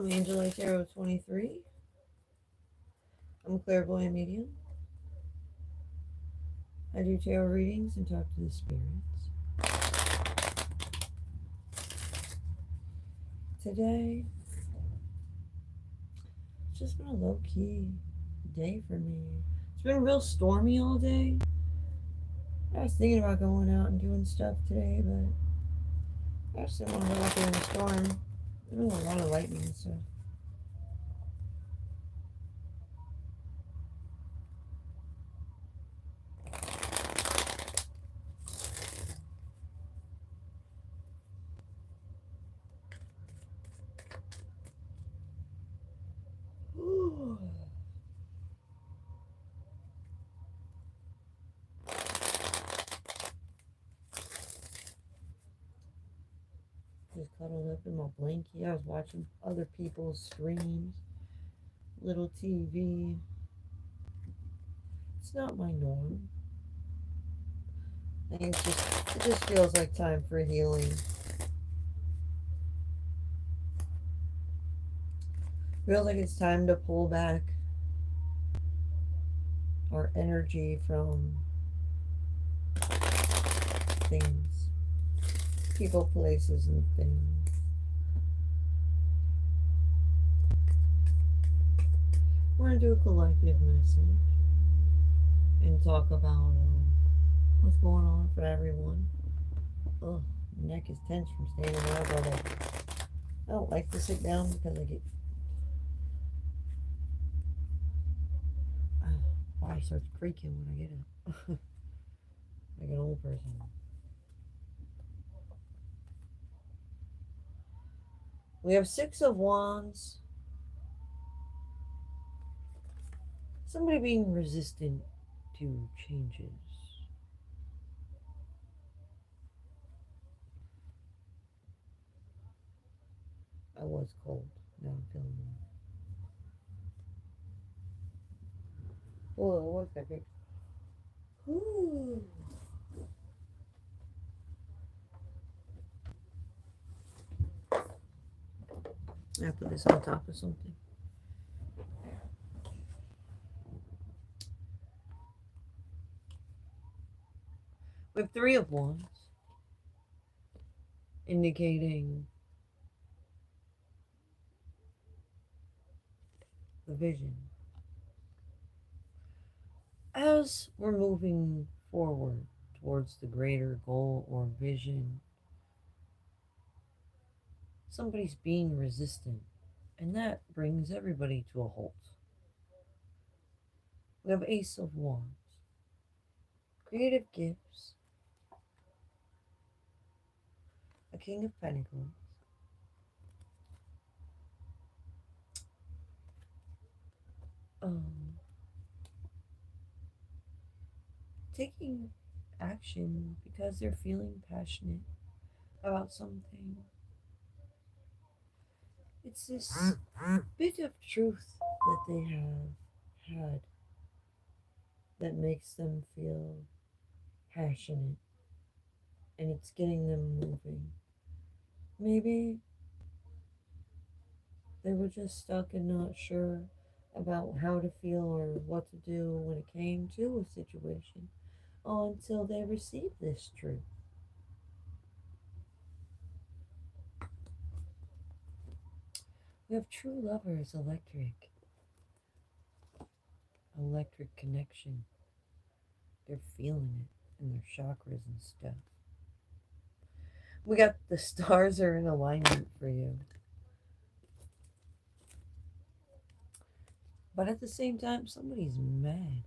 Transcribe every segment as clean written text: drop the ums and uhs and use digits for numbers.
I'm Angellighttarot23. I'm a clairvoyant medium. I do tarot readings and talk to the spirits. Today, it's just been a low-key day for me. It's been real stormy all day. I was thinking about going out and doing stuff today, but I just didn't want to go out there in the storm. There was a lot of lightning and stuff. Just cuddled up in my blankie. I was watching other people's streams, little TV. It's not my norm. I think it just feels like time for healing. Feels like it's time to pull back our energy from things, people, places, and things. We're going to do a collective message and talk about what's going on for everyone. Oh, my neck is tense from standing up all day. I don't like to sit down because I get body starts creaking when I get up. Like an old person. We have 6 of Wands. Somebody being resistant to changes. I was cold. Now I'm feeling warm. Oh, 1 second. Ooh. I put this on top of something. We have 3 of Wands, indicating the vision. As we're moving forward towards the greater goal or vision, somebody's being resistant, and that brings everybody to a halt. We have Ace of Wands, creative gifts, a King of Pentacles, taking action because they're feeling passionate about something. It's this bit of truth that they have had that makes them feel passionate, and it's getting them moving. Maybe they were just stuck and not sure about how to feel or what to do when it came to a situation until they received this truth. We have true lovers, electric connection. They're feeling it in their chakras and stuff. We got the stars are in alignment for you. But at the same time, somebody's mad.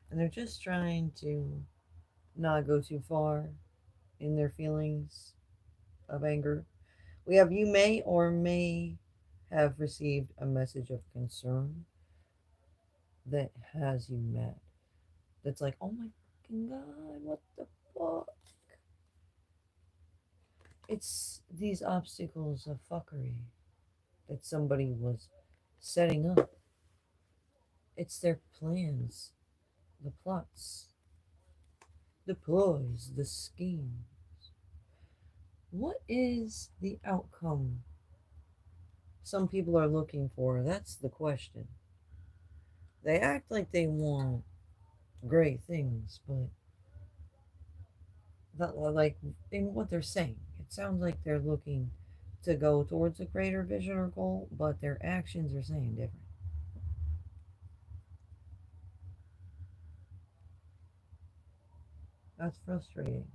And they're just trying to not go too far in their feelings of anger. We have you may or may have received a message of concern that has you mad. That's like, oh my fucking God, what the fuck? It's these obstacles of fuckery that somebody was setting up. It's their plans, the plots, the ploys, the schemes. What is the outcome some people are looking for? That's the question. They act like they want great things, but that, like in what they're saying, it sounds like they're looking to go towards a greater vision or goal, but their actions are saying different. That's frustrating.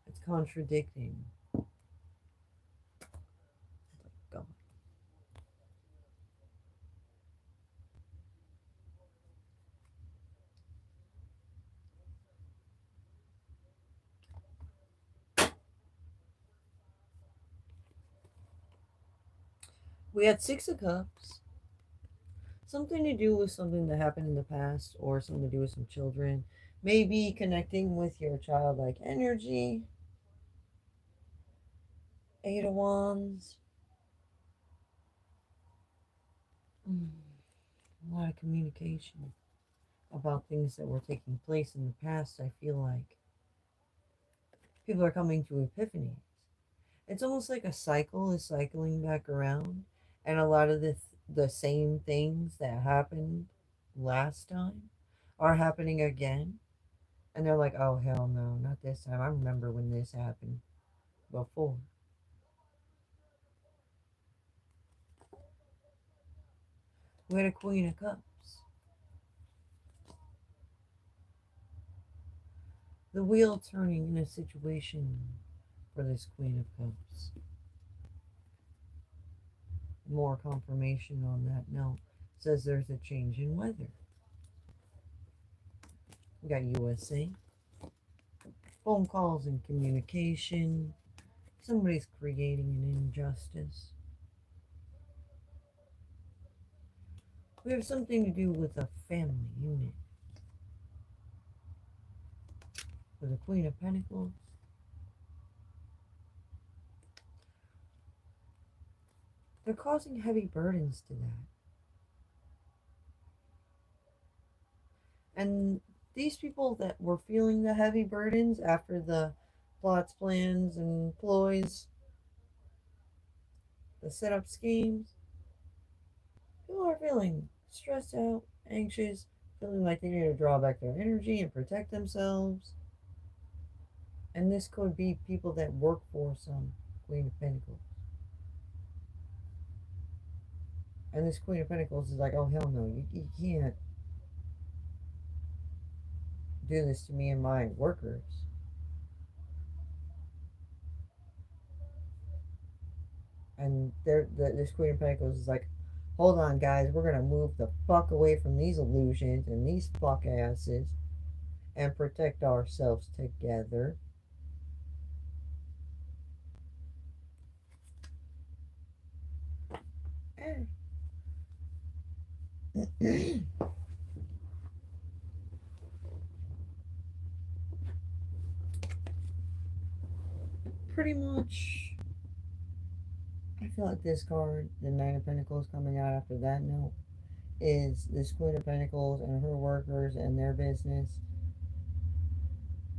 It's contradicting. God. We had Six of Cups. Something to do with something that happened in the past or something to do with some children. Maybe connecting with your childlike energy. Eight of Wands. A lot of communication about things that were taking place in the past. I feel like people are coming to epiphanies. It's almost like a cycle is cycling back around, and a lot of the same things that happened last time are happening again. And they're like, oh, hell no, not this time. I remember when this happened before. We had a Queen of Cups. The wheel turning in a situation for this Queen of Cups. More confirmation on that note says there's a change in weather. We got USA. Phone calls and communication. Somebody's creating an injustice. We have something to do with a family unit. With the Queen of Pentacles. They're causing heavy burdens to that. And these people that were feeling the heavy burdens after the plots, plans, and ploys, the setup schemes, people are feeling stressed out, anxious, feeling like they need to draw back their energy and protect themselves. And this could be people that work for some Queen of Pentacles. And this Queen of Pentacles is like, oh, hell no, you can't do this to me and my workers. And this Queen of Pentacles is like, hold on, guys, we're going to move the fuck away from these illusions and these fuck asses and protect ourselves together. Pretty much, I feel like this card, the Nine of Pentacles coming out after that note, is this Queen of Pentacles and her workers and their business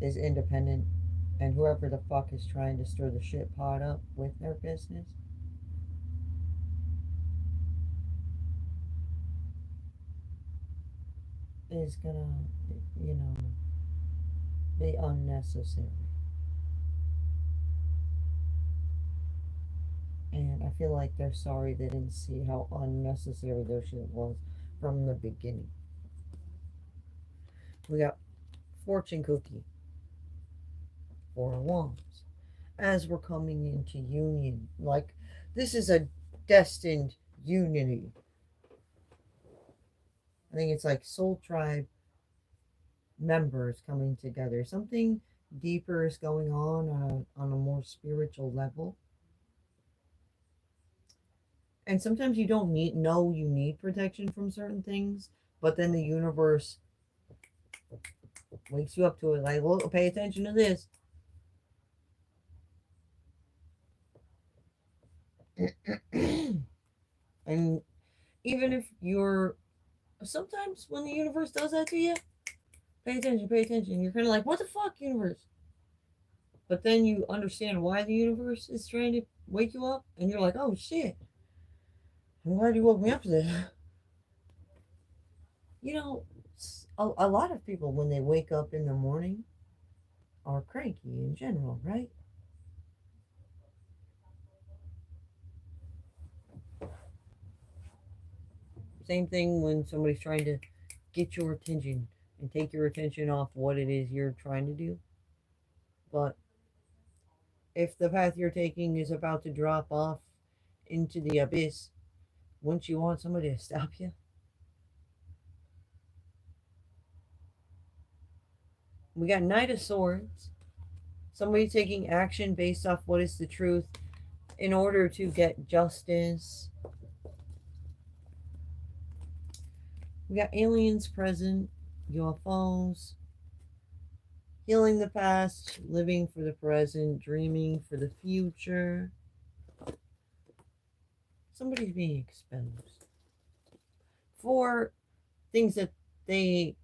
is independent, and whoever the fuck is trying to stir the shit pot up with their business is gonna, you know, be unnecessary. And I feel like they're sorry they didn't see how unnecessary their shit was from the beginning. We got Fortune Cookie. Four of Wands. As we're coming into union, like this is a destined unity. I think it's like soul tribe members coming together. Something deeper is going on a more spiritual level. And sometimes you don't know you need protection from certain things, but then the universe wakes you up to it. Like, look, pay attention to this. And even if you're, sometimes when the universe does that to you, pay attention, pay attention. You're kind of like, what the fuck, universe? But then you understand why the universe is trying to wake you up, and you're like, oh shit. I'm glad you woke me up to this. You know, a lot of people, when they wake up in the morning, are cranky in general, right? Same thing when somebody's trying to get your attention and take your attention off what it is you're trying to do. But if the path you're taking is about to drop off into the abyss, wouldn't you want somebody to stop you? We got Knight of Swords. Somebody taking action based off what is the truth in order to get justice. We got aliens present, UFOs, healing the past, living for the present, dreaming for the future. Somebody's being exposed for things that they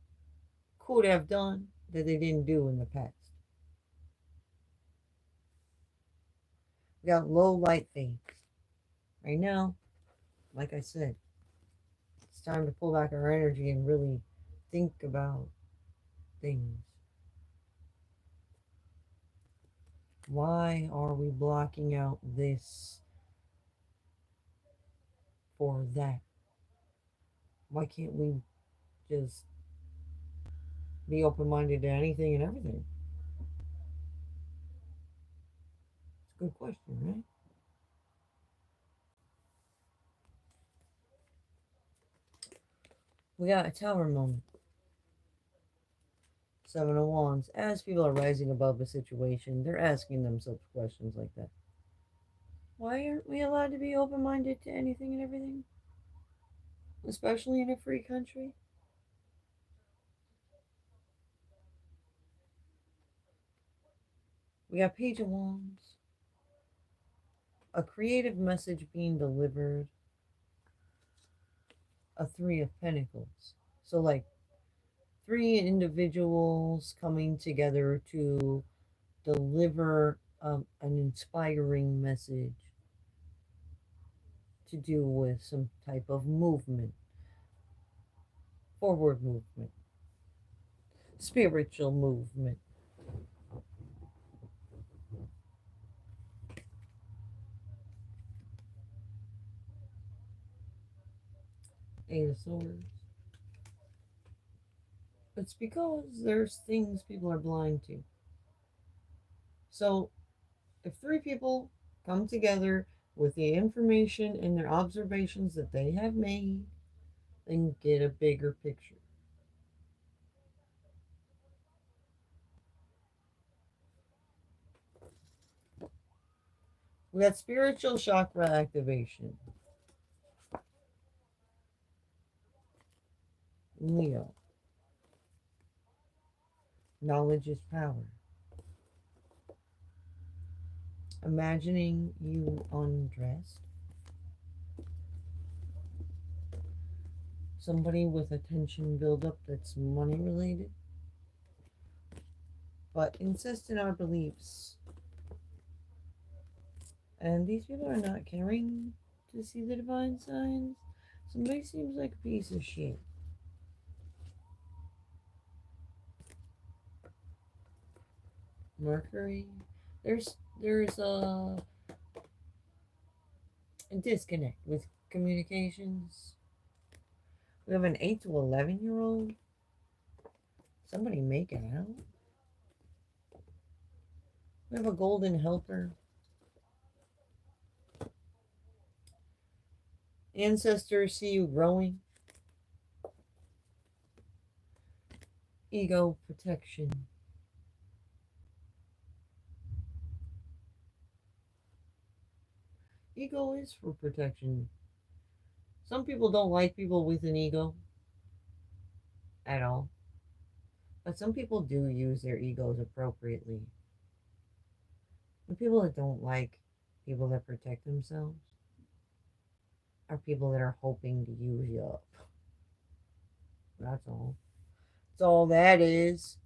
could have done that they didn't do in the past. We got low light things. Right now, like I said, it's time to pull back our energy and really think about things. Why are we blocking out this for that? Why can't we just be open-minded to anything and everything? It's a good question, right? We got a tower moment. Seven of Wands. As people are rising above the situation, they're asking themselves questions like that. Why aren't we allowed to be open-minded to anything and everything? Especially in a free country? We got Page of Wands. A creative message being delivered. A Three of Pentacles. So, like, three individuals coming together to deliver an inspiring message to do with some type of movement, forward movement, spiritual movement. Eight of Swords. It's because there's things people are blind to. So, if three people come together with the information and their observations that they have made, then get a bigger picture. We got spiritual chakra activation. Leo. Knowledge is power. Imagining you undressed. Somebody with attention buildup that's money related. But insist in our beliefs. And these people are not caring to see the divine signs. Somebody seems like a piece of shit. Mercury. There's a disconnect with communications. We have an 8 to 11-year-old. Somebody make it out. We have a golden helper. Ancestors see you growing. Ego protection. Ego is for protection. Some people don't like people with an ego at all. But some people do use their egos appropriately. The people that don't like people that protect themselves are people that are hoping to use you up. That's all. That's all that is.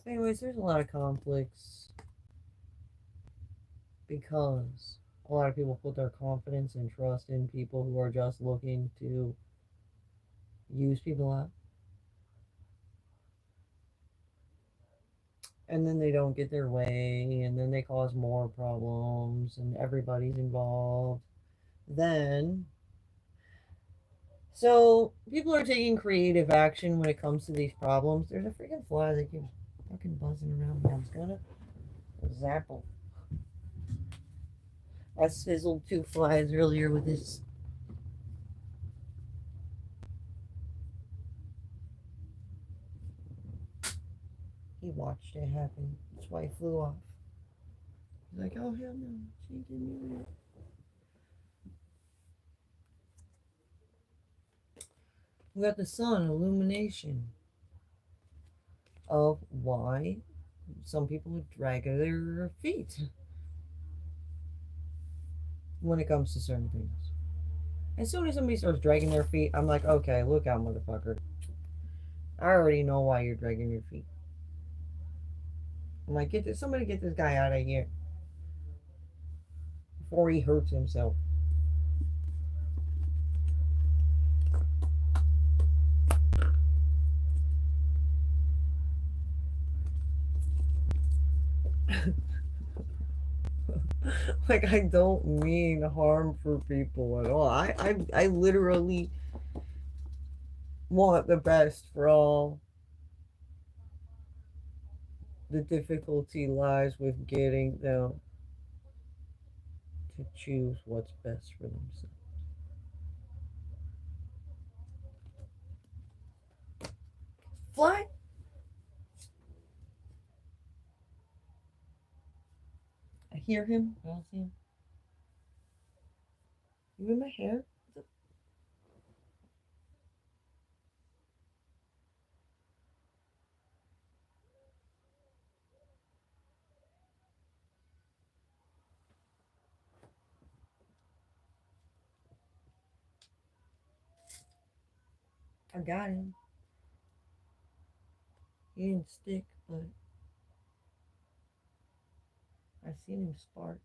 Anyways, there's a lot of conflicts because A lot of people put their confidence and trust in people who are just looking to use people up. And then they don't get their way, and then they cause more problems, and everybody's involved. Then, so people are taking creative action when it comes to these problems. There's a freaking fly that keeps fucking buzzing around me. I'm just gonna zap him. I sizzled 2 flies earlier with this. He watched it happen. That's why he flew off. He's like, oh hell no, she ain't getting me with it. We got the sun, illumination of why some people would drag their feet when it comes to certain things. As soon as somebody starts dragging their feet, I'm like, okay, look out, motherfucker. I already know why you're dragging your feet. I'm like, somebody get this guy out of here before he hurts himself. Like, I don't mean harm for people at all. I literally want the best for all. The difficulty lies with getting them to choose what's best for themselves. Fly. I hear him. I don't see him. You in my hair? I got him. He didn't stick, but I seen him spark.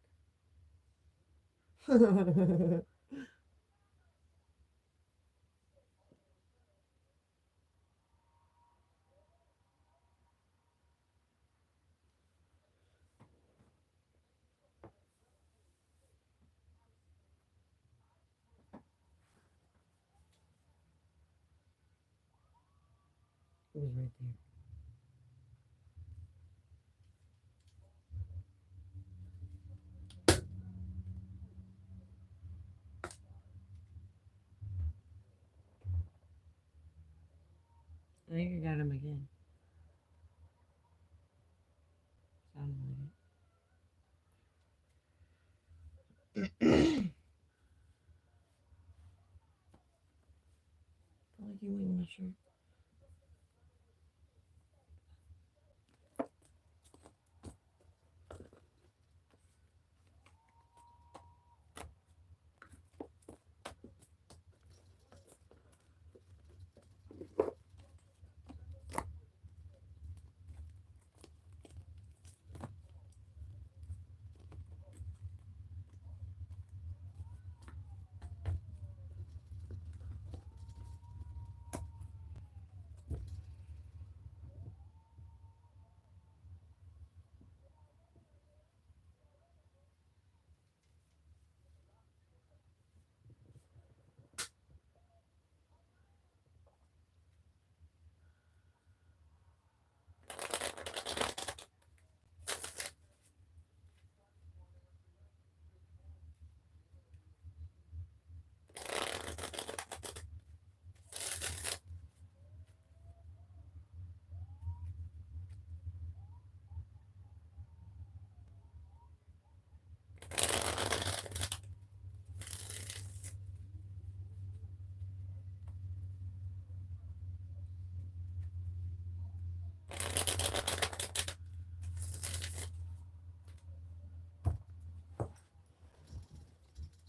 It was right there. I think I got him again. Sounded like it. Felt like you went in my shirt.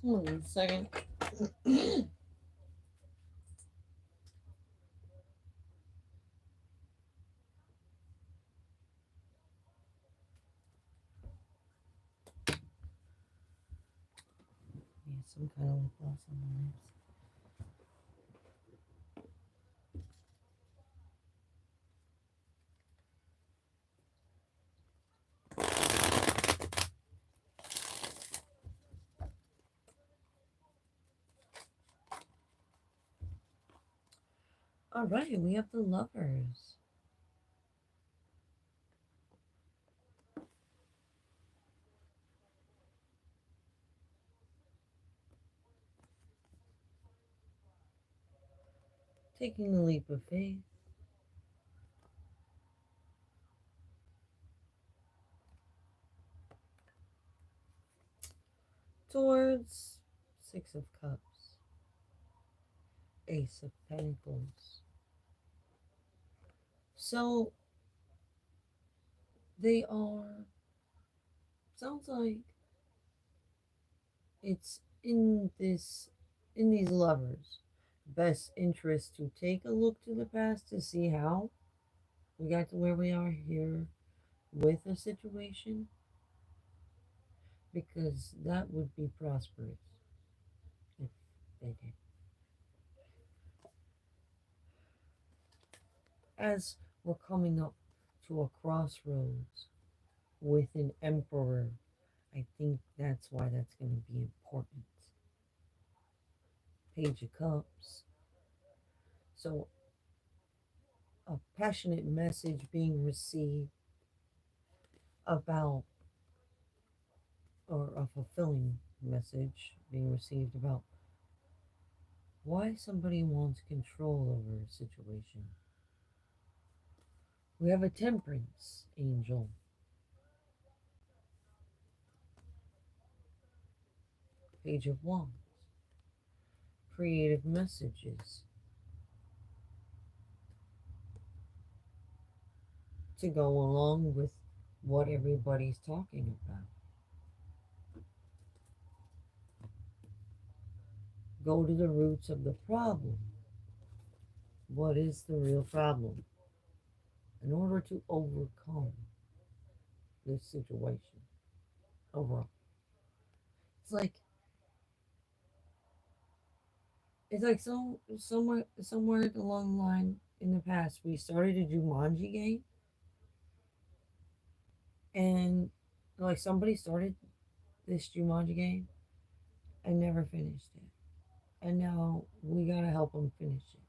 Hold on a second. get some kind of lip gloss on my lips. All right, we have the Lovers. Taking a leap of faith. Towards Six of Cups. Ace of Pentacles. So they are, sounds like it's in these lovers' best interest to take a look to the past to see how we got to where we are here with a situation, because that would be prosperous if they did. As we're coming up to a crossroads with an emperor, I think that's why that's going to be important. Page of Cups. So, a passionate message being received about, or a fulfilling message being received about why somebody wants control over a situation. We have a Temperance angel. Page of Wands. Creative messages to go along with what everybody's talking about. Go to the roots of the problem. What is the real problem? In order to overcome this situation overall. Somewhere along the line in the past we started a Jumanji game, and like somebody started this Jumanji game and never finished it. And now we gotta help them finish it.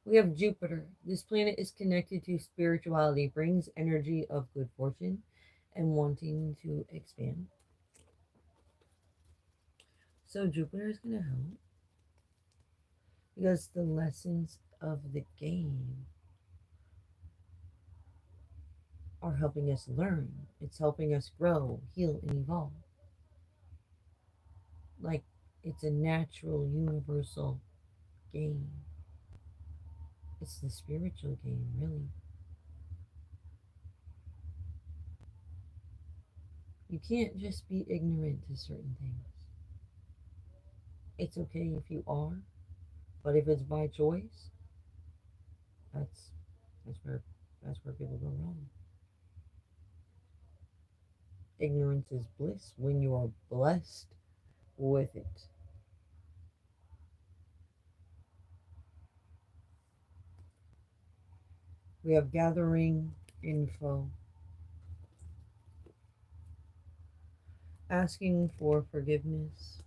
We have Jupiter. This planet is connected to spirituality, brings energy of good fortune and wanting to expand. So Jupiter is going to help because the lessons of the game are helping us learn. It's helping us grow, heal, and evolve. Like it's a natural, universal game. It's the spiritual game, really. You can't just be ignorant to certain things. It's okay if you are, but if it's by choice, that's that's where that's where people go wrong. Ignorance is bliss when you are blessed with it. We have gathering info, asking for forgiveness.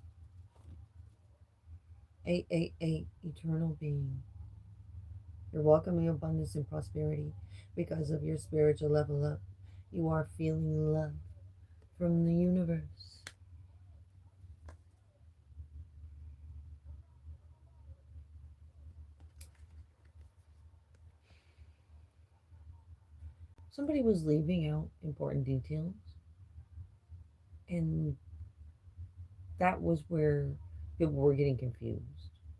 888, eternal being. You're welcoming abundance and prosperity because of your spiritual level up. You are feeling love from the universe. Somebody was leaving out important details, and that was where people were getting confused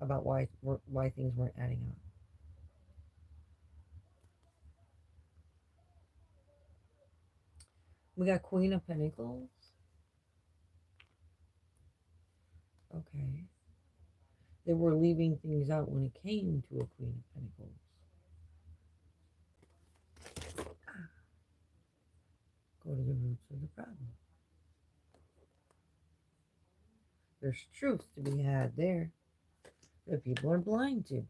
about why things weren't adding up. We got Queen of Pentacles. Okay. They were leaving things out when it came to a Queen of Pentacles. There's truth to be had there that people are blind to.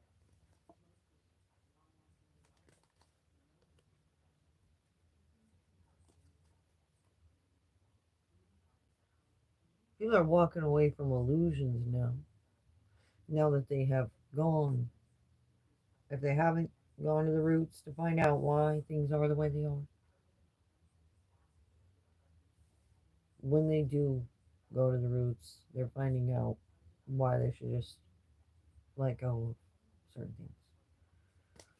People are walking away from illusions now. Now that they have gone. If they haven't gone to the roots to find out why things are the way they are. When they do go to the roots, they're finding out why they should just let go of certain things.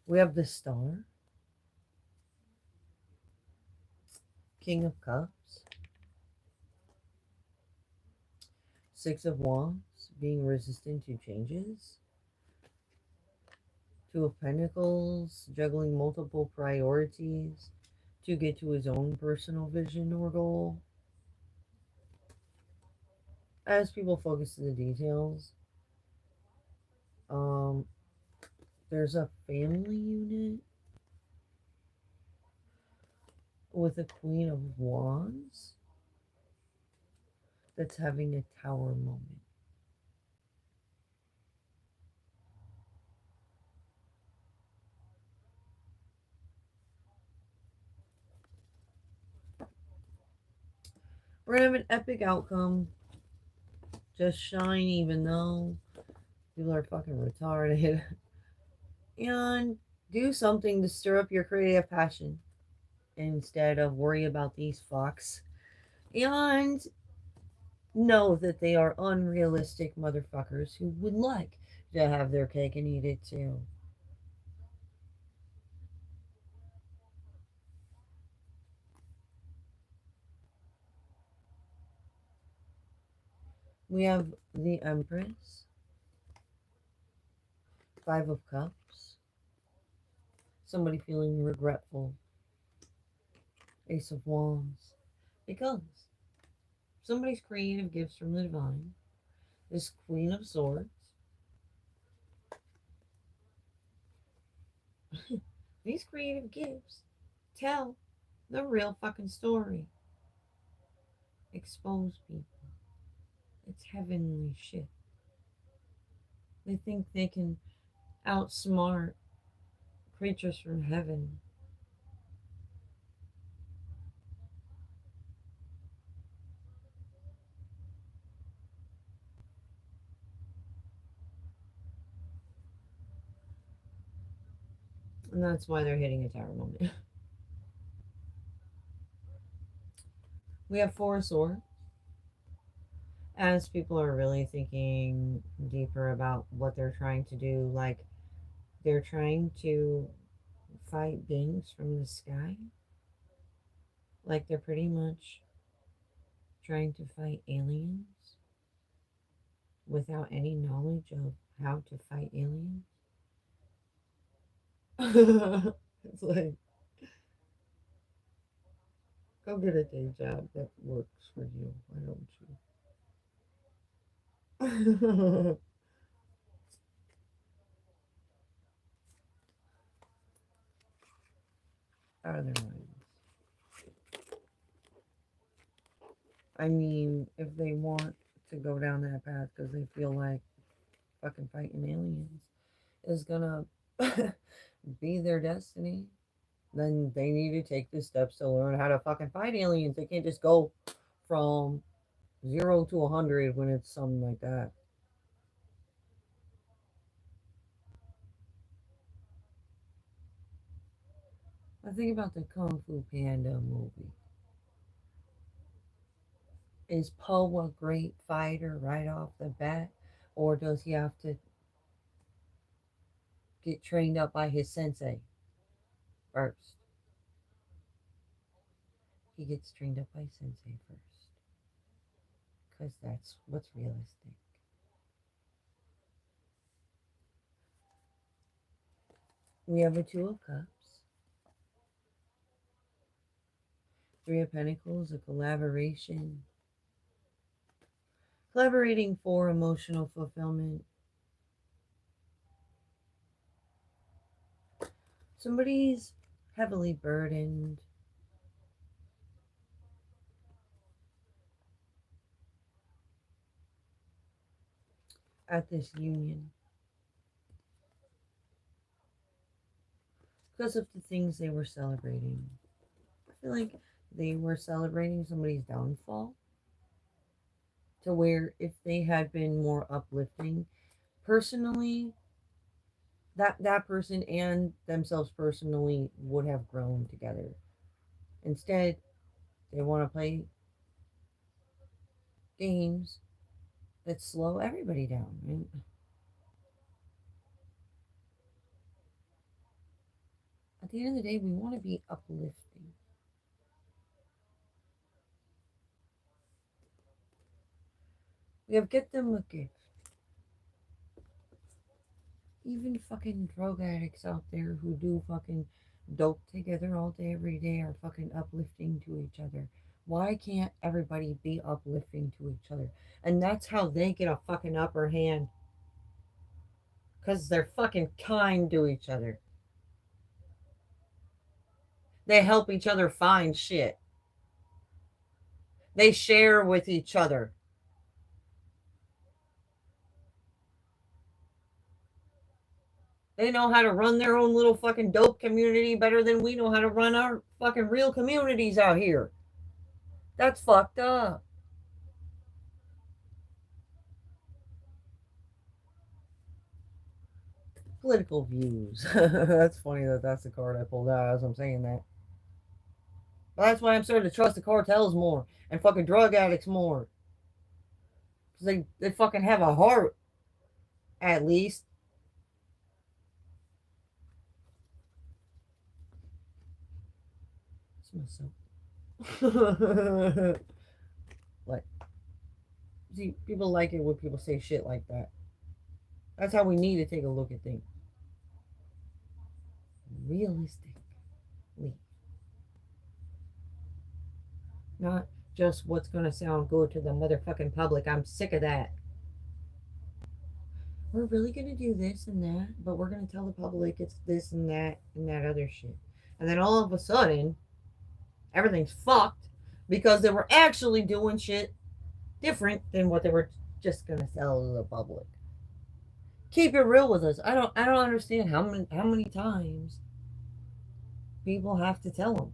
We have the Star, King of Cups, Six of Wands, being resistant to changes, Two of Pentacles, juggling multiple priorities to get to his own personal vision or goal. As people focus on the details, there's a family unit with a Queen of Wands that's having a tower moment. We're going to have an epic outcome. Just shine even though people are fucking retarded. And do something to stir up your creative passion instead of worry about these fucks. And know that they are unrealistic motherfuckers who would like to have their cake and eat it too. We have the Empress, Five of Cups, somebody feeling regretful, Ace of Wands, because somebody's creative gifts from the divine, this Queen of Swords. These creative gifts tell the real fucking story. Expose people. It's heavenly shit. They think they can outsmart creatures from heaven. And that's why they're hitting a tower moment. We have Four of Swords. As people are really thinking deeper about what they're trying to do, like they're trying to fight beings from the sky. Like they're pretty much trying to fight aliens without any knowledge of how to fight aliens. It's like, go get a day job that works for you. Why don't you? Out of their minds. I mean, if they want to go down that path because they feel like fucking fighting aliens is gonna be their destiny, then they need to take the steps to learn how to fucking fight aliens. They can't just go from 0 to 100 when it's something like that. I think about the Kung Fu Panda movie. Is Poe a great fighter right off the bat, or does he have to get trained up by his sensei first? He gets trained up by sensei first, because that's what's realistic. We have a Two of Cups, Three of Pentacles, a collaboration. Collaborating for emotional fulfillment. Somebody's heavily burdened. at this union because of the things they were celebrating. I feel like they were celebrating somebody's downfall, to where if they had been more uplifting personally, that person and themselves personally would have grown together. Instead, they want to play games that slow everybody down. And at the end of the day, we want to be uplifting. We have get them a gift. Even fucking drug addicts out there who do fucking dope together all day, every day are fucking uplifting to each other. Why can't everybody be uplifting to each other? And that's how they get a fucking upper hand. Because they're fucking kind to each other. They help each other find shit. They share with each other. They know how to run their own little fucking dope community better than we know how to run our fucking real communities out here. That's fucked up. Political views. That's funny that that's the card I pulled out as I'm saying that. But that's why I'm starting to trust the cartels more and fucking drug addicts more. Because they fucking have a heart, at least. Like, see, people like it when people say shit like that. That's how we need to take a look at things. Realistically. Not just what's going to sound good to the motherfucking public. I'm sick of that. We're really going to do this and that, but we're going to tell the public it's this and that other shit. And then all of a sudden, everything's fucked because they were actually doing shit different than what they were just going to sell to the public. Keep it real with us. I don't understand how many times people have to tell them.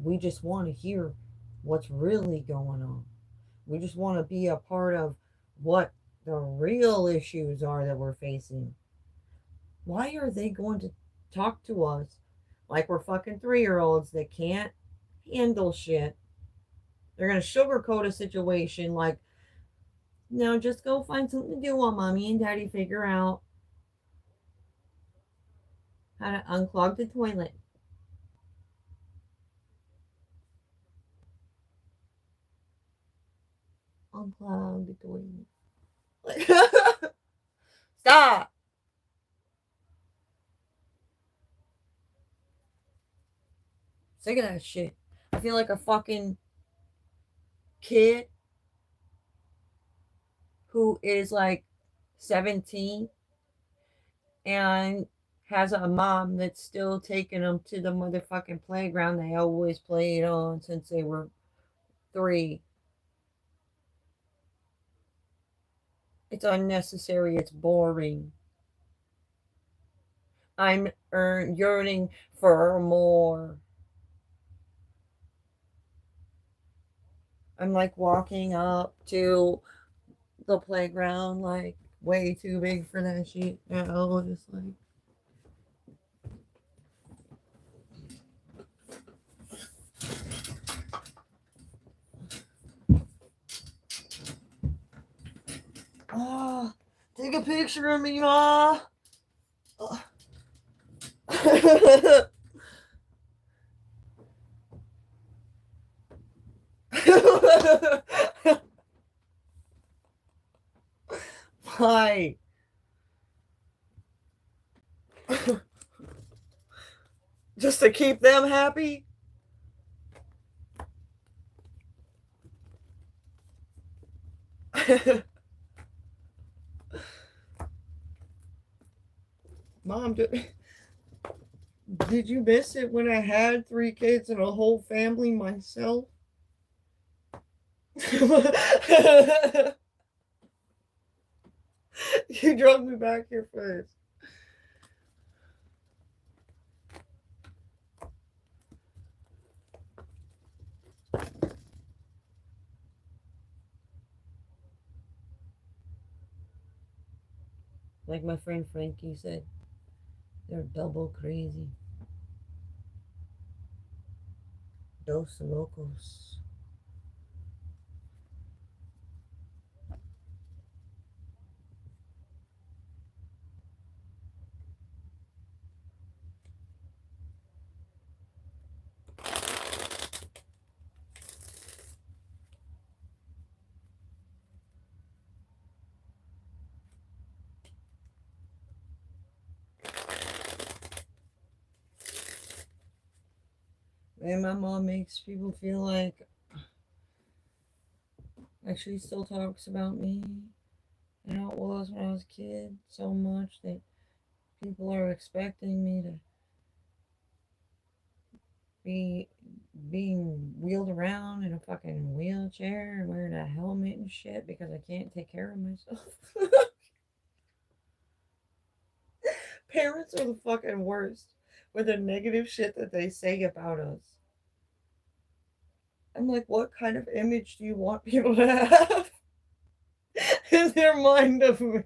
We just want to hear what's really going on. We just want to be a part of what the real issues are that we're facing. Why are they going to talk to us like we're fucking 3-year-olds that can't handle shit? They're going to sugarcoat a situation like, no, just go find something to do while mommy and daddy figure out how to unclog the toilet. Unclog the toilet. Stop. Sick of that shit. I feel like a fucking kid who is like 17 and has a mom that's still taking them to the motherfucking playground they always played on since they were 3. It's unnecessary. It's boring. I'm yearning for more. I'm like walking up to the playground, like way too big for that shit now. Just like, take a picture of me, Ma. Why? Just to keep them happy? Mom, did you miss it when I had 3 kids and a whole family myself? You drug me back here first. Like my friend Frankie said, they're double crazy. Dos locos. And my mom makes people feel like she still talks about me and how it was when I was a kid so much that people are expecting me to be being wheeled around in a fucking wheelchair and wearing a helmet and shit because I can't take care of myself. Parents are the fucking worst with the negative shit that they say about us. I'm like, what kind of image do you want people to have in their mind of me?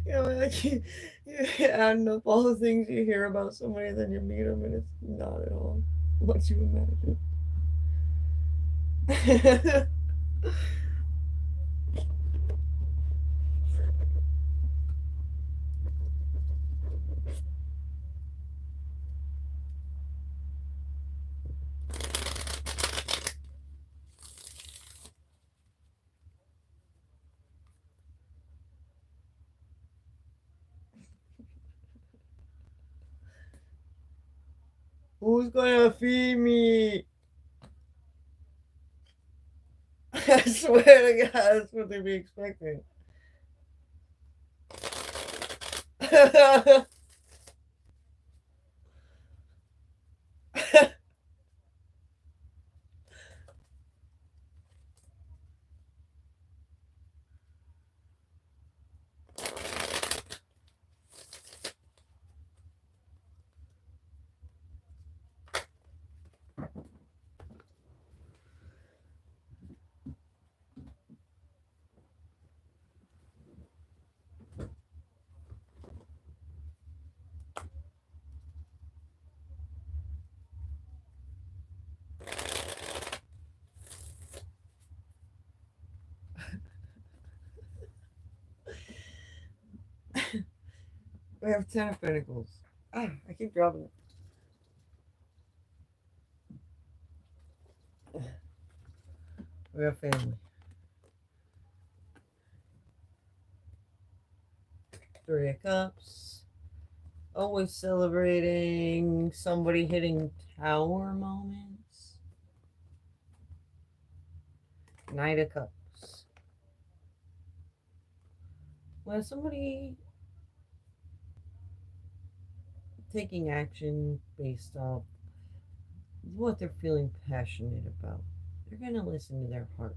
Like you adding up all the things you hear about somebody, and then you meet them, and it's not at all what you imagine. Who's gonna feed me? I swear to God, that's what they be expecting. We have 10 of Pentacles. Ah, I keep dropping it. We have family. 3 of Cups. Always celebrating somebody hitting tower moments. Knight of Cups. When somebody taking action based off what they're feeling passionate about, they're going to listen to their heart.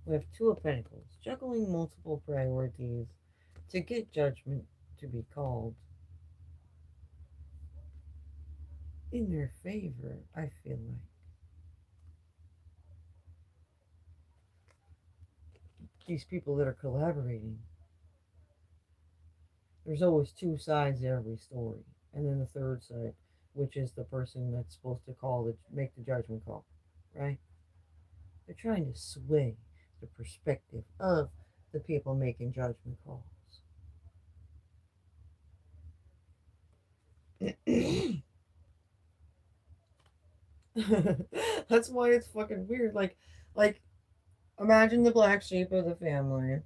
We have 2 of Pentacles, juggling multiple priorities to get judgment to be called in their favor, I feel like. These people that are collaborating, there's always 2 sides to every story. And then the third side, which is the person that's supposed to make the judgment call, right? They're trying to sway the perspective of the people making judgment calls. That's why it's fucking weird. Like, imagine the black sheep of the family.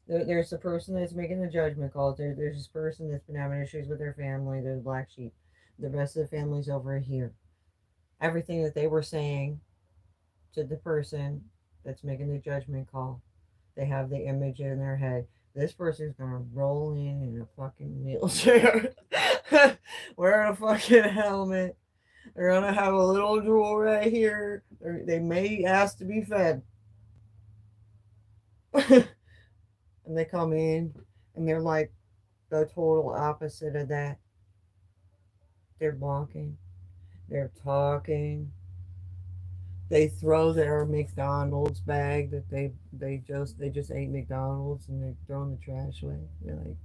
There's the person that's making the judgment calls. There's this person that's been having issues with their family. They're the black sheep. The rest of the family's over here. Everything that they were saying to the person that's making the judgment call, they have the image in their head This person's gonna roll in a fucking wheelchair, wearing a fucking helmet. They're gonna have a little drool right here. They may ask to be fed. And they come in and they're like the total opposite of that. They're walking, they're talking, they throw their McDonald's bag that they just ate McDonald's and they throw in the trash away. They like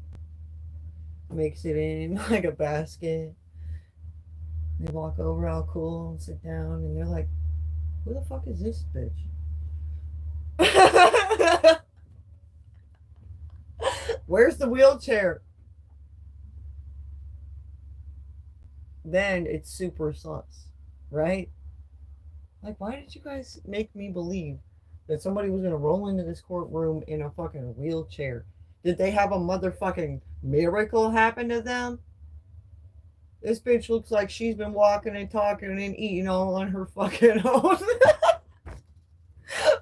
mix it in like a basket. They walk over all cool and sit down and they're like, "Who the fuck is this bitch?" Where's the wheelchair? Then it's super sus, right? Like, why did you guys make me believe that somebody was gonna roll into this courtroom in a fucking wheelchair? Did they have a motherfucking miracle happen to them? This bitch looks like she's been walking and talking and eating all on her fucking own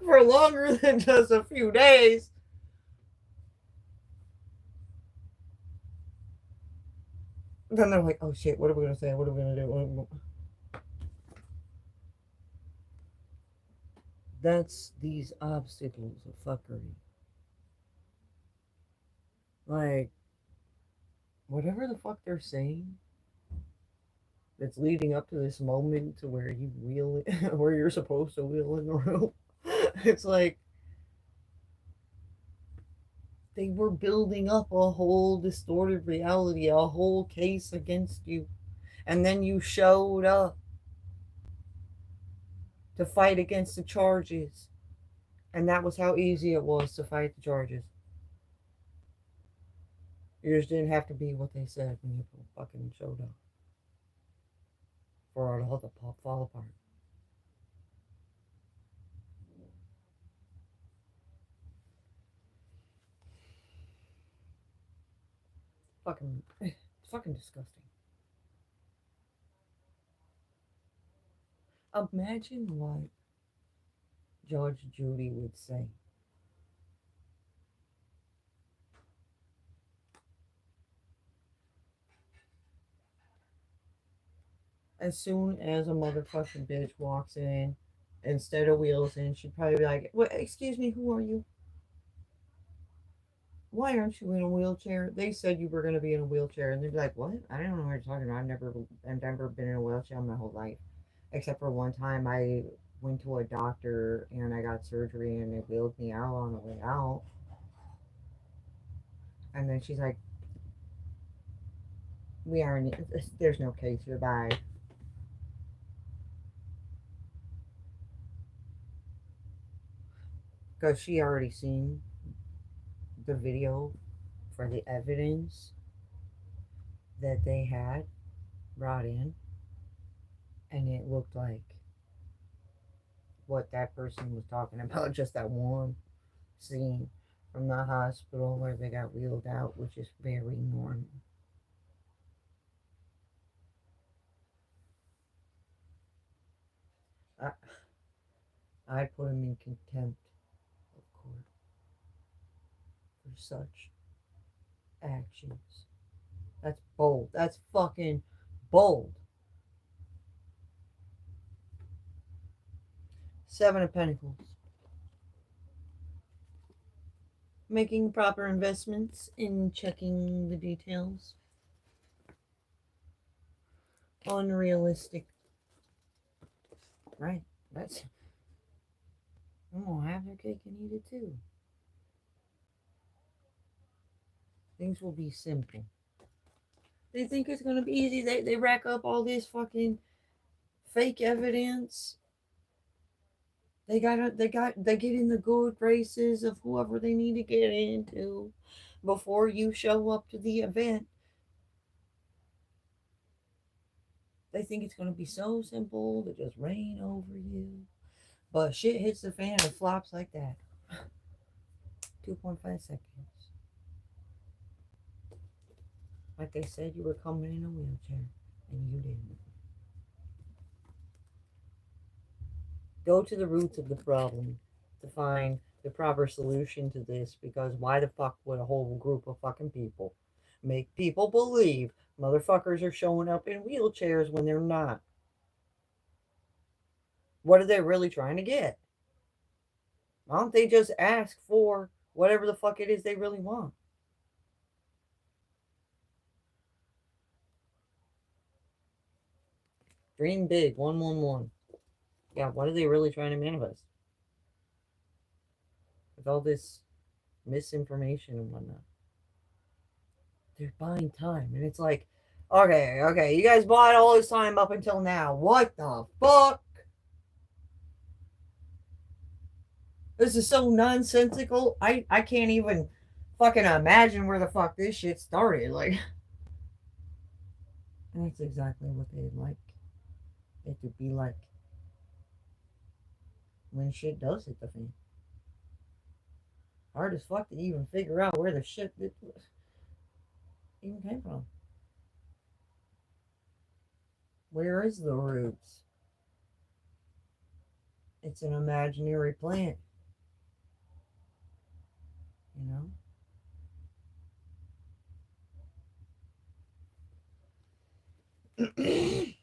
for longer than just a few days. Then they're like, oh shit, what are we gonna say? What are we gonna do? That's these obstacles of fuckery. Like, whatever the fuck they're saying that's leading up to this moment to where you wheel it, where you're supposed to wheel in the room. It's like they were building up a whole distorted reality, a whole case against you. And then you showed up to fight against the charges. And that was how easy it was to fight the charges. You just didn't have to be what they said when you fucking showed up. For it all to fall apart. It's fucking disgusting. Imagine what Judge Judy would say. As soon as a motherfucking bitch walks in, instead of wheels in, she'd probably be like, "What? Excuse me, who are you? Why aren't you in a wheelchair? They said you were going to be in a wheelchair." And they'd be like, "What? I don't know what you're talking about. I've never been in a wheelchair my whole life, except for one time I went to a doctor and I got surgery and they wheeled me out on the way out." And then she's like, "We aren't. There's no case. You're bye." Because she already seen the video for the evidence that they had brought in, and it looked like what that person was talking about, just that one scene from the hospital where they got wheeled out, which is very normal. I, I'd put him in contempt of court for such actions. That's bold. That's fucking bold. Seven of Pentacles. Making proper investments in checking the details. Unrealistic. Right. That's. I'm gonna have their cake and eat it too. Things will be simple. They think it's gonna be easy. They rack up all this fucking fake evidence. They get in the good graces of whoever they need to get into before you show up to the event. They think it's gonna be so simple to just rain over you. But shit hits the fan and flops like that. 2.5 seconds. Like they said, you were coming in a wheelchair, and you didn't. Go to the roots of the problem to find the proper solution to this, because why the fuck would a whole group of fucking people make people believe motherfuckers are showing up in wheelchairs when they're not? What are they really trying to get? Why don't they just ask for whatever the fuck it is they really want? Dream big, 111. Yeah, what are they really trying to manifest? With all this misinformation and whatnot. They're buying time. And it's like, okay, you guys bought all this time up until now. What the fuck? This is so nonsensical. I can't even fucking imagine where the fuck this shit started. Like, and that's exactly what they'd like it to be like when shit does hit the fan. Hard as fuck to even figure out where the shit even came from. Where is the roots? It's an imaginary plant. You know?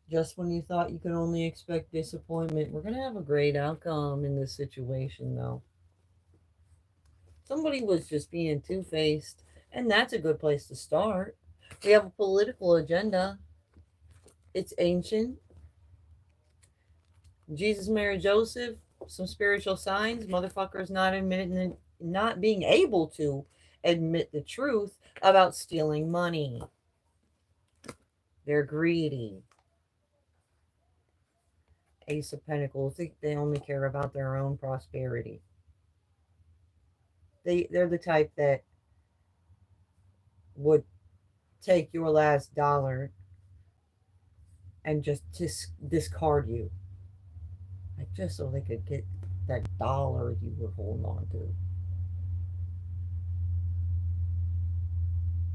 Just when you thought you could only expect disappointment, we're going to have a great outcome in this situation, though. Somebody was just being two-faced, and that's a good place to start. We have a political agenda. It's ancient. Jesus, Mary, Joseph, some spiritual signs. Motherfuckers not being able to admit the truth about stealing money. They're greedy. Ace of Pentacles. They only care about their own prosperity. They're the type that would take your last dollar and just discard you. Like, just so they could get that dollar you were holding on to.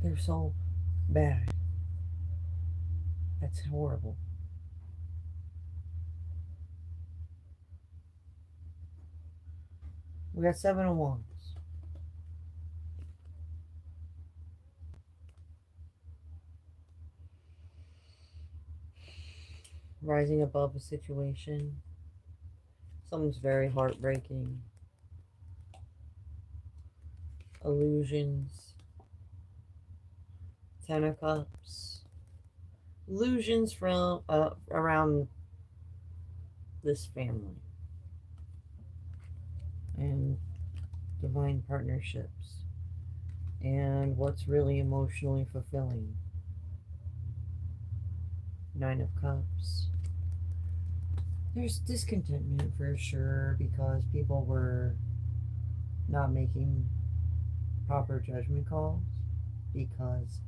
They're so bad. That's horrible. We got 7 of Wands. Rising above a situation. Something's very heartbreaking. Illusions. 10 of Cups. Illusions from around this family. And divine partnerships. And what's really emotionally fulfilling. 9 of Cups. There's discontentment for sure, because people were not making proper judgment calls, because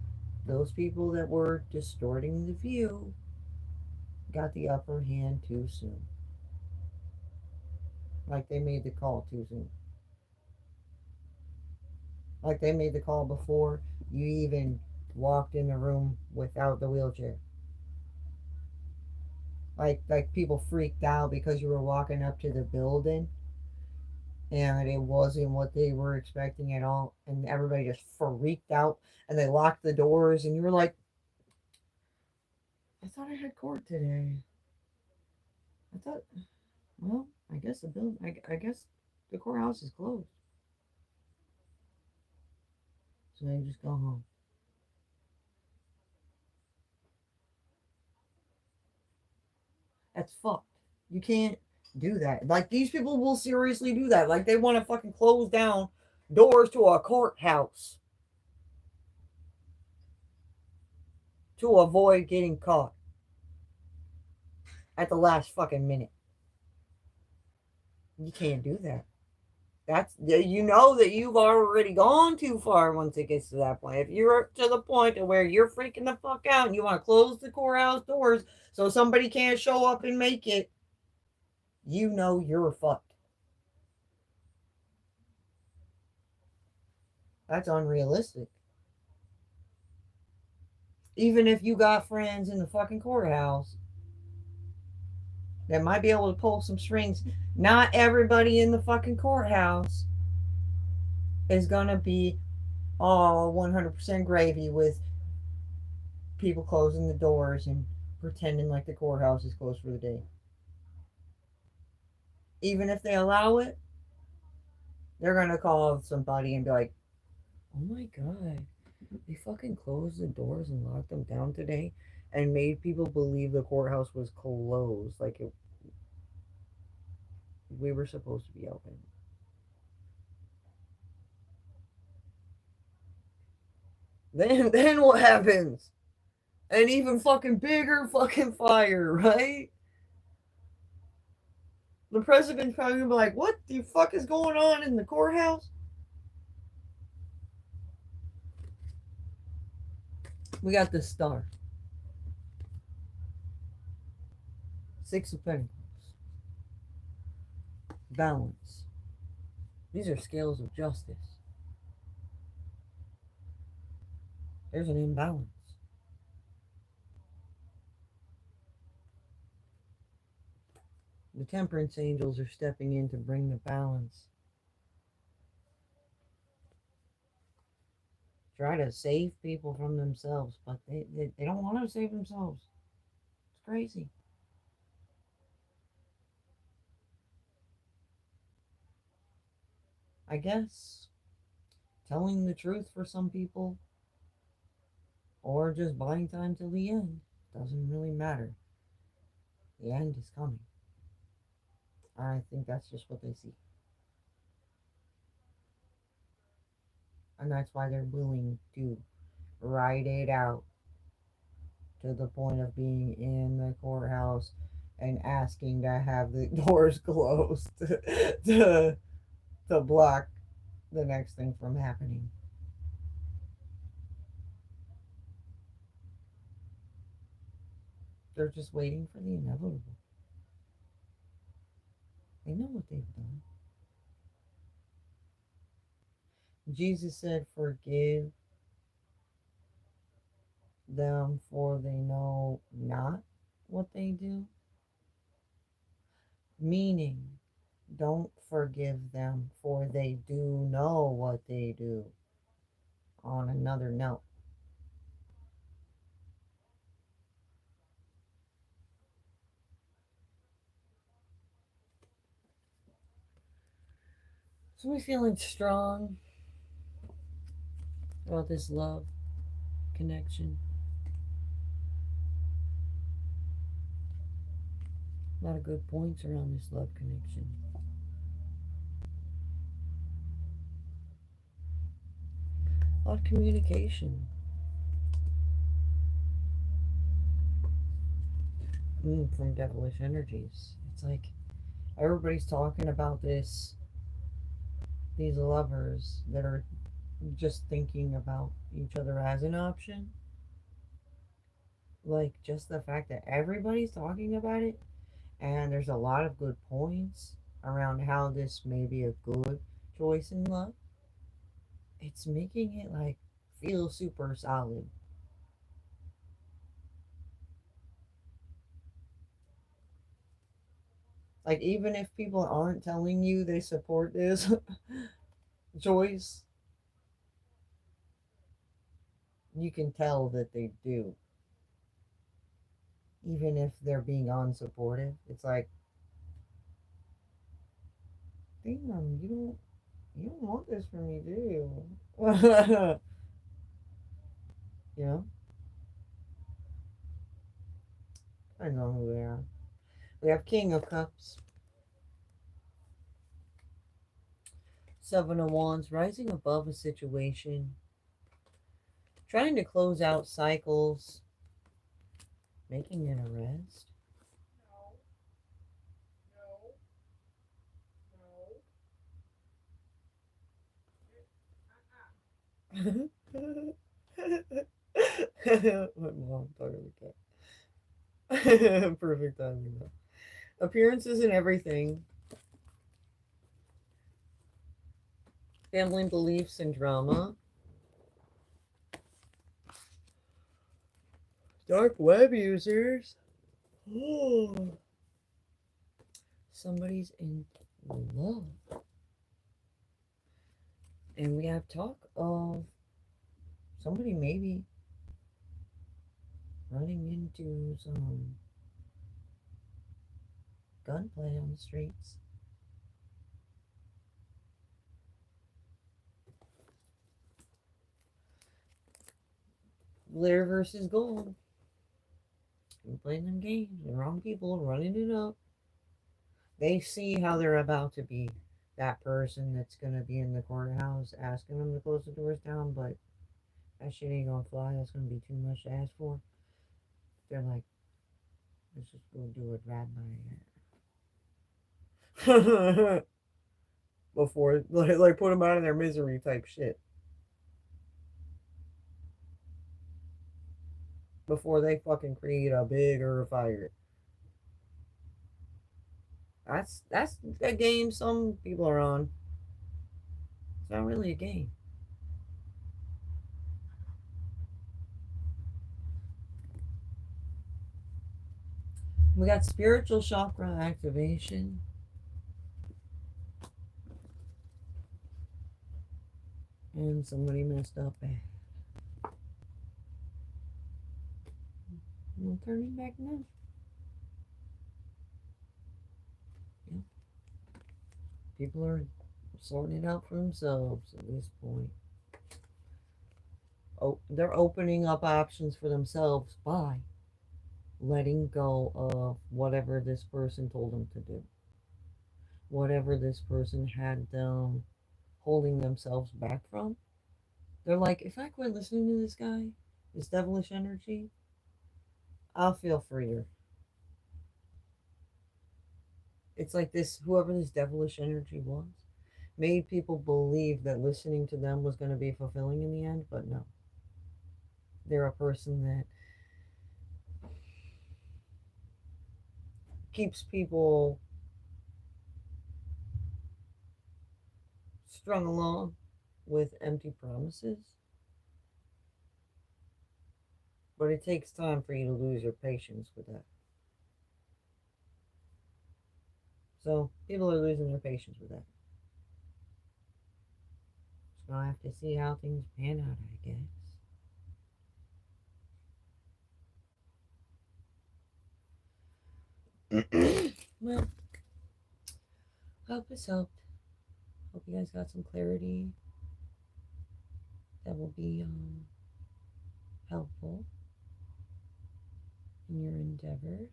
those people that were distorting the view got the upper hand too soon. Like they made the call too soon. Like they made the call before you even walked in the room without the wheelchair. Like people freaked out because you were walking up to the building and it wasn't what they were expecting at all, and everybody just freaked out and they locked the doors, and you were like, I thought I had court today. Well, I guess the building, I guess the courthouse is closed. So they just go home. That's fucked. You can't do that. Like, these people will seriously do that. Like, they want to fucking close down doors to a courthouse to avoid getting caught at the last fucking minute. You can't do that. You know that you've already gone too far once it gets to that point. If you're to the point where you're freaking the fuck out and you want to close the courthouse doors so somebody can't show up and make it, you know you're fucked. That's unrealistic. Even if you got friends in the fucking courthouse, that might be able to pull some strings. Not everybody in the fucking courthouse is going to be all 100% gravy with people closing the doors and pretending like the courthouse is closed for the day. Even if they allow it, they're going to call somebody and be like, oh my god, they fucking closed the doors and locked them down today and made people believe the courthouse was closed. Like we were supposed to be open. Then what happens? An even fucking bigger fucking fire, right? The president's probably gonna be like, what the fuck is going on in the courthouse? We got the star. Six of Pentacles. Balance. These are scales of justice. There's an imbalance. The temperance angels are stepping in to bring the balance. Try to save people from themselves, but they don't want to save themselves. It's crazy. I guess telling the truth for some people or just buying time till the end doesn't really matter. The end is coming. I think that's just what they see. And that's why they're willing to ride it out to the point of being in the courthouse and asking to have the doors closed to, to block the next thing from happening. They're just waiting for the inevitable. They know what they've done. Jesus said, forgive them, for they know not what they do. Meaning, don't forgive them, for they do know what they do. On another note, so we're feeling strong about this love connection. A lot of good points around this love connection. A lot of communication. From devilish energies. It's like everybody's talking about these lovers that are just thinking about each other as an option. Like just the fact that everybody's talking about it, and there's a lot of good points around how this may be a good choice in love. It's making it like feel super solid. Like even if people aren't telling you they support this choice, you can tell that they do. Even if they're being unsupportive, it's like, damn, you don't want this for me, do you? You know, I know who they are. We have King of Cups, Seven of Wands, rising above a situation, trying to close out cycles, making an arrest. My mom talking like that. Perfect timing though. Appearances and everything. Family beliefs and drama. Dark web users. Somebody's in love. And we have talk of somebody maybe running into some gunplay on the streets. Glitter versus gold. You're playing them games. The wrong people running it up. They see how they're about to be that person that's going to be in the courthouse asking them to close the doors down, but that shit ain't going to fly. That's going to be too much to ask for. They're like, let's just go do it right by here. Before, like, put them out of their misery type shit. Before they fucking create a bigger fire. That's a game some people are on. It's not really a game. We got spiritual chakra activation. And somebody messed up bad. No turning back now. Yeah. People are sorting it out for themselves at this point. Oh, they're opening up options for themselves by letting go of whatever this person told them to do. Whatever this person had them holding themselves back from. They're like, if I quit listening to this guy, this devilish energy, I'll feel freer. It's like this, whoever this devilish energy was, made people believe that listening to them was going to be fulfilling in the end, but no. They're a person that keeps people strung along with empty promises. But it takes time for you to lose your patience with that. So people are losing their patience with that. Just gonna have to see how things pan out, I guess. Well, hope this helped. Hope you guys got some clarity that will be helpful in your endeavors.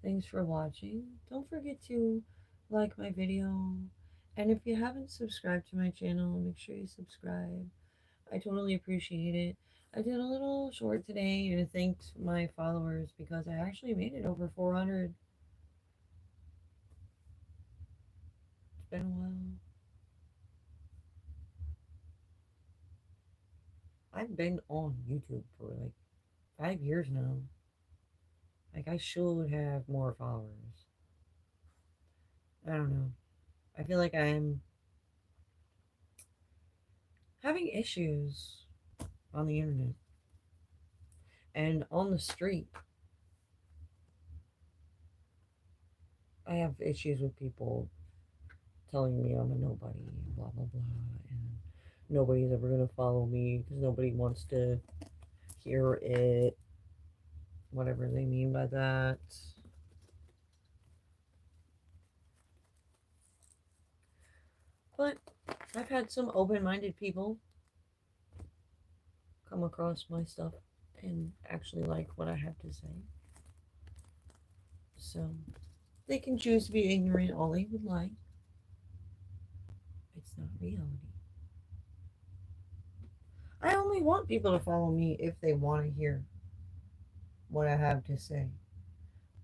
Thanks for watching. Don't forget to like my video. And if you haven't subscribed to my channel, make sure you subscribe. I totally appreciate it. I did a little short today and thanked my followers because I actually made it over 400. It's been a while. I've been on YouTube for like 5 years now. Like, I should have more followers. I don't know. I feel like I'm having issues on the internet and on the street. I have issues with people telling me I'm a nobody, blah, blah, blah, and nobody's ever going to follow me because nobody wants to hear it, whatever they mean by that. But I've had some open-minded people come across my stuff and actually like what I have to say. So they can choose to be ignorant all they would like. It's not reality. I only want people to follow me if they want to hear what I have to say.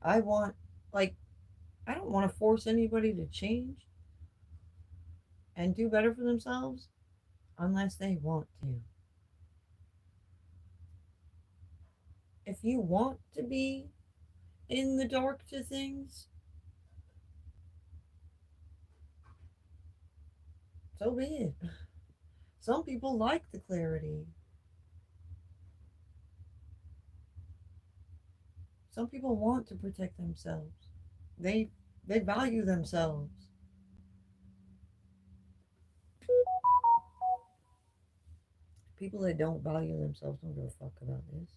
I want, like, I don't want to force anybody to change and do better for themselves unless they want to. If you want to be in the dark to things, so be it. Some people like the clarity. Some people want to protect themselves. They value themselves. People that don't value themselves don't give a fuck about this.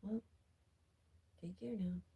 Well, take care now.